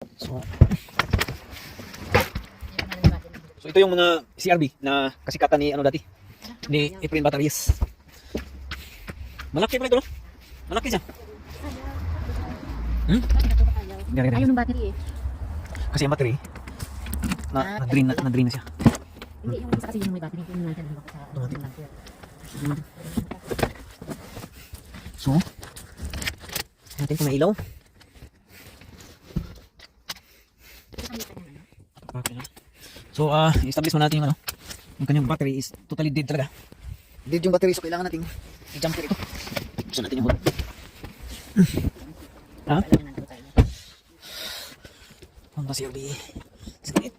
So, so ito yung mga CRB na kasikatan ni ano dati ni Efren Batteries. Malaki pala ito, no? Malaki siya. Ayaw ng battery eh. Kasi yung battery na-drain na siya. Hindi, yung isa kasi yung may battery. Yung nandyan ako sa lampir. So, natin kung may ilaw. Okay. So, i-establish mo natin yung ano. Yung kanyang battery is totally dead talaga. Dead yung battery, so kailangan natin i-jumper ito. Gusto natin yung hood. Ha? Honda CRV. Sakit.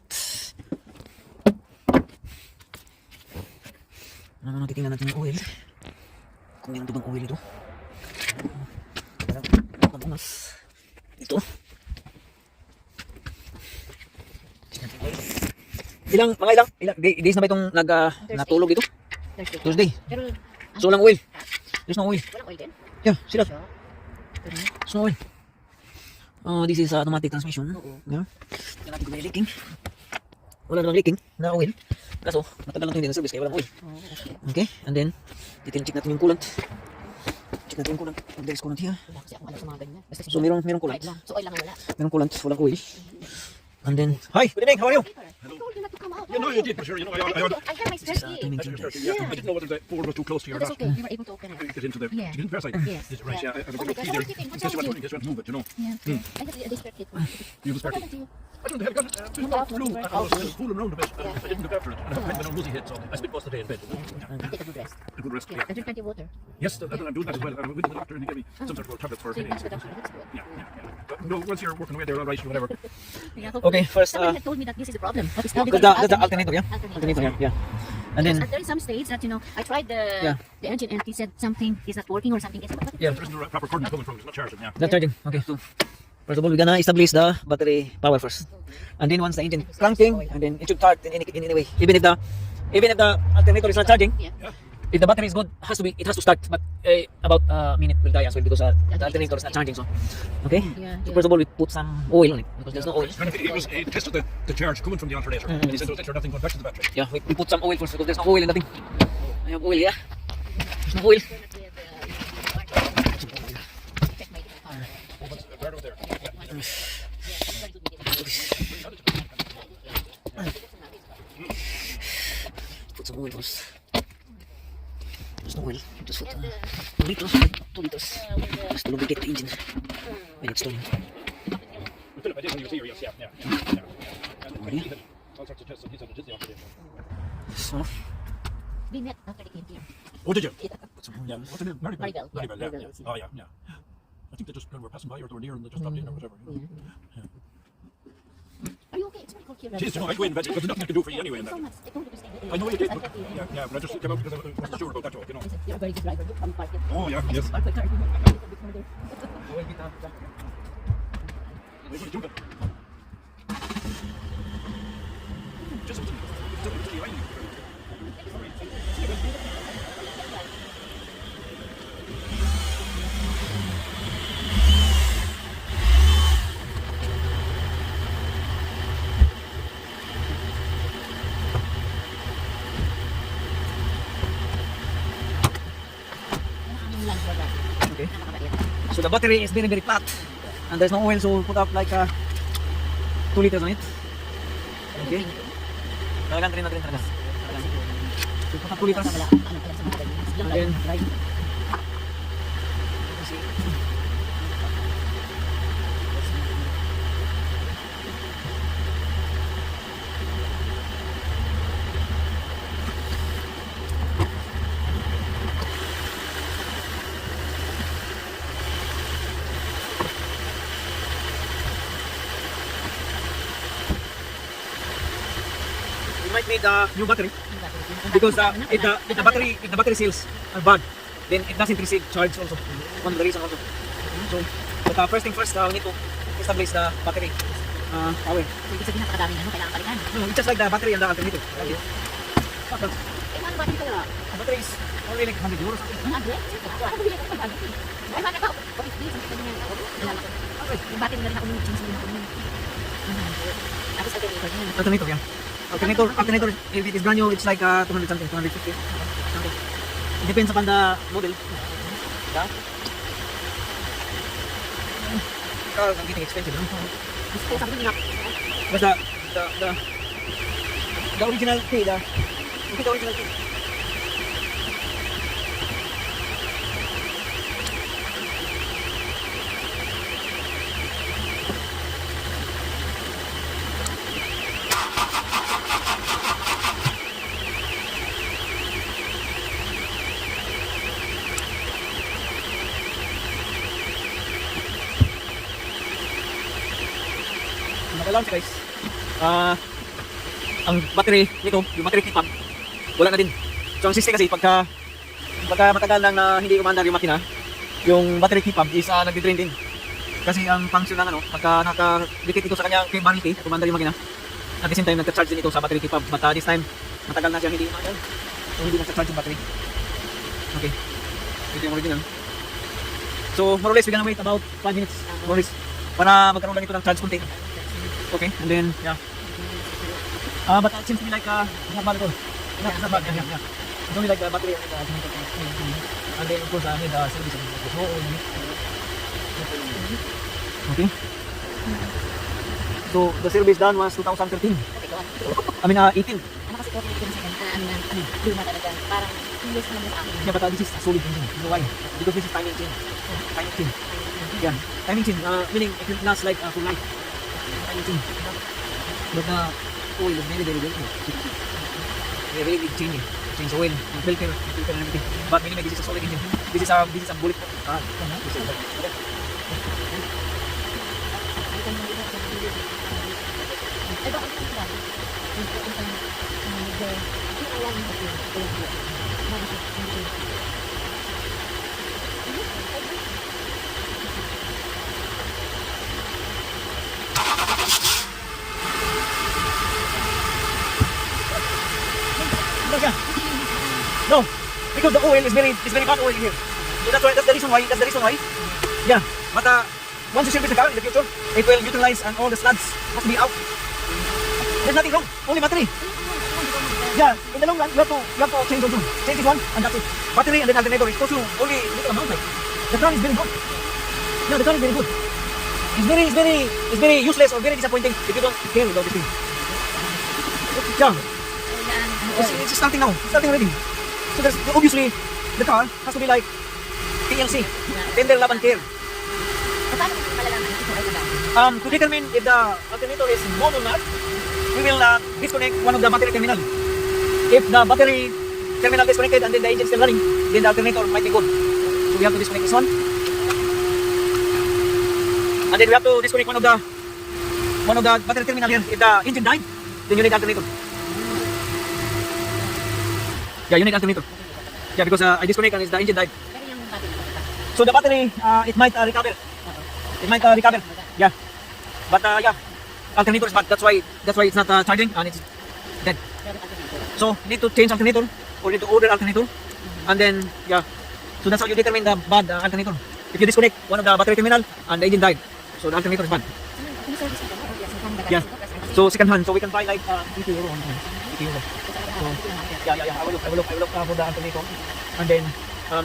Ano titingnan natin yung oil. Kung meron bang oil ito. Pabunas. Ito. Ilang days na ba itong natulog dito? Thursday. Pero, So walang oil. There's no oil. walang oil din? Yeah, sila. So, There's no oil. This is automatic transmission. Yeah. Tingnan natin kung may leaking. Wala namang leaking na oil. Kaso, matagal na ito hindi na service kaya walang oil. Okay, and then detail check natin yung coolant. Check natin yung coolant. There is coolant here. wala kasi akong alam sa mga ganyan. Basta So merong coolant. oil lang. So, oil lang ang wala. Merong coolant, walang oil. And then, hi, good evening, how are you? I told you not to come out. You know you did, but sure, you know, I have my spare key. Timing I change. didn't know whether the board was too close to No, your that's not. okay. You were able to open it. Get into the, Yeah. to get into the side. Yes. Right, yeah. I Oh was my a God, key there. what's wrong In case you with want to move it, you know. Yeah. I have the spare key. You was What back. happened to you? I don't know, I got it flew. I was fooling around a bit. I didn't look after it. And I went on woozy head, so I spent most of the day in bed. Take a good rest. A good rest. Yeah. And drink plenty of water. Yes, I'm doing that as well. I went to the doctor and he gave me some sort of tablets for So you went headaches. to the doctor. That's good. Yeah. But no, once you're working away there, all right, or whatever. Yeah, Okay, first, somebody had told me that this is the problem. But it's not that's the alternator, yeah? Alternator, yeah. And then, there is some states that, you know, I tried Yeah. the engine and he said something is not working or something. I said, what? yeah, There isn't the proper current coming from it. It's not charging, yeah. that's charging. Okay, so first of all, we're gonna establish the battery power first. And then once the engine cranking, and then it should start in any way. Even if the alternator is not charging, Yeah. if the battery is good, it has to start. But about a minute will die as well because the alternator is not charging. So, okay. Yeah, So yeah. first of all, we put some oil on it because there's no oil. And he tested the charge coming from the alternator. And he said there was nothing going back to the battery. Yeah, we put some oil first because there's no oil in the thing. I have oil, yeah. There's no oil. Check my car. Right over there. Put some oil first. There's no oil. Just put 2 liters. Just to lubricate the engine when it's turning. Philip, I did when you was here, yes, yeah. Ready? All sorts of tests and he said it is the operative. So, We met after they came here. Oh, did you? Yeah. Yeah. What's her name? Maribel. Maribel, yeah. Maribel, Maribel, yeah. yeah. Oh, yeah. I think they just were passing by or they were near and they just stopped in or whatever. Are you okay? It's very cold here. Jeez, you know, I go in and because there's nothing I can do for you anyway. Thank In you that. so much. I told you to stay here. I know you did. I But, thought you- yeah, but I just came out because I wasn't sure about that talk, you know. I said, you're a very good driver. You come park it. Oh, yeah, yes. Park my car. You know, a little bit further. We're going to do that. Just okay. So the battery is very flat, and there's no oil, so we'll put up like 2 liters on it. Okay. Talagang train na train talaga. So put up 2 liters. Wala. Ano pala sa mga ganyan. Lang Again. drive. We might need a new battery because if the battery cells are bad, then it doesn't receive charge also. One of the reason also. So, but first thing first, we need to establish the battery power. So, ibig sabihin napakadaming ano, kailangan palitan. No, it's just like the battery and the alternator. Like it. Eh, ano ba dito kaya? The battery is only like 100 euros. Ang agret? Ano ba yan? Ang agret? Ay, bakit ako? What is this? Ang ganyan ako. Yung battery na rin ako nung change na rin ako nung. Alternator, yeah. Alternator, if it is brand new, it's like 200 something, 250 something. It depends upon the model. Yeah. Cars are getting expensive, no? But the original key, the original key. Nakalaw siya guys. Ang battery nito, yung battery keep up, wala na din. So ang system kasi pagka matagal lang na hindi umandar yung makina, yung battery keep up is nagdi-drain din. Kasi ang function ng pagka nakadikit ito sa kanyang barrel key, umandar yung makina, at the same time nagka-charge din ito sa battery keep up. But this time, matagal na siya hindi umandar. So hindi nagka-charge yung battery. Okay. Ito yung original. So more or less, we're gonna wait about 5 minutes, more or less, para magkaroon lang ito ng charge konti. Okay, and then, yeah. But it seems to be like, it's not bad at all. It's not bad, yeah. It's only like the battery and then of course, I need service. Okay. So, the service done was 2013. I mean, 18. Ano kasi ko dito sa luma talaga. Parang English naman sa akin. Yeah, but this is a solid engine. You know why? Because this is timing chain. Timing chain. Yeah, timing chain, meaning it will last like for life. But the oil is very good. They really need changing. Change oil, filter and everything. But anyway, this is a solid engine. This is a bulletproof car. No, because the oil is very bad oil in here. So that's the reason why. Yeah, but once you service the car in the future, it will utilize and all the slugs must be out. There's nothing wrong, only battery. Yeah, in the long run, you have to change those two. Change this one and that's it. Battery and then alternator is supposed to only little amount. Like the car is very good. Yeah, the car is very good. It's very useless or very disappointing if you don't care about this thing. Yeah, it's starting now. It's starting already. So there's, obviously, the car has to be like PLC, tender love and care. Paano ko malalaman ito ay maganda? To determine if the alternator is on or not, we will disconnect one of the battery terminal. If the battery terminal disconnected and then the engine still running, then the alternator might be good. So we have to disconnect this one. And then we have to disconnect one of the battery terminal here. If the engine died, then you need alternator. Yeah, you need alternator. Yeah, because I disconnect and the engine died. Pero yung battery, So the battery, it might recover. It might recover. Yeah, but yeah, alternator is bad. That's why it's not charging and it's dead. So you need to change alternator or need to order alternator, and then yeah. So that's how you determine the bad alternator. If you disconnect one of the battery terminal and the engine died, so the alternator is bad. service ka ba? Yeah. So second hand, so we can buy like 80 euro. 80 euro. So yeah. I will look for the alternator, and then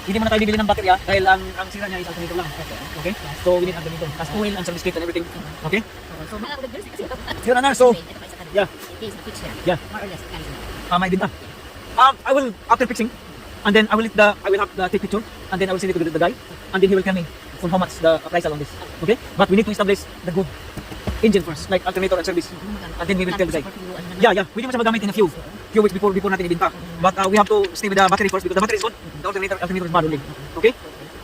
hindi mo na tayo bibili ng baterya dahil ang sira niya is alternator lang. Okay? So we need alternator, as oil and service kit and everything. Okay? So, Yun na, so yeah. Yeah. More or less, May binta. I will after fixing, and then I will have the take picture, and then I will send it to the guy, and then he will tell me on how much the price on this. Okay? But we need to establish the good engine first, like alternator and service, and then we will tell the guy. Yeah. Pwede mo siya magamit in a few weeks before natin ibenta. But we have to stay with the battery first because the battery is good. The alternator is bad only. Okay?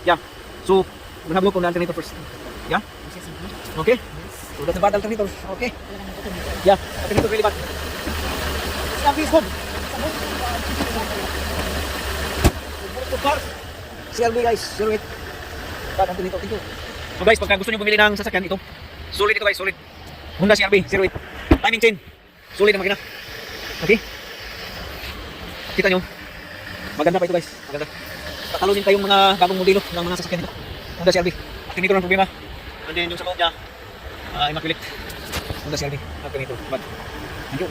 Yeah. So we'll have a look on the alternator first. Yeah. Okay. So that's a bad alternator. Okay. Yeah. Alternator really bad. Sabi is good. CRB guys, 08. Bad alternator. Thank you. So guys, pagka gusto nyo bumili ng sasakyan ito, solid ito guys, solid. Honda CRB 08. Timing chain. Solid ang makina. Okay? Kita nyo. Maganda pa ito guys. Maganda. Tatalunin kayong mga bagong modelo ng mga sasakyan ito. Honda CRB. Tinito ng problema. And then yung sa loob niya, immaculate. Honda CR-V, alternator. But, thank you.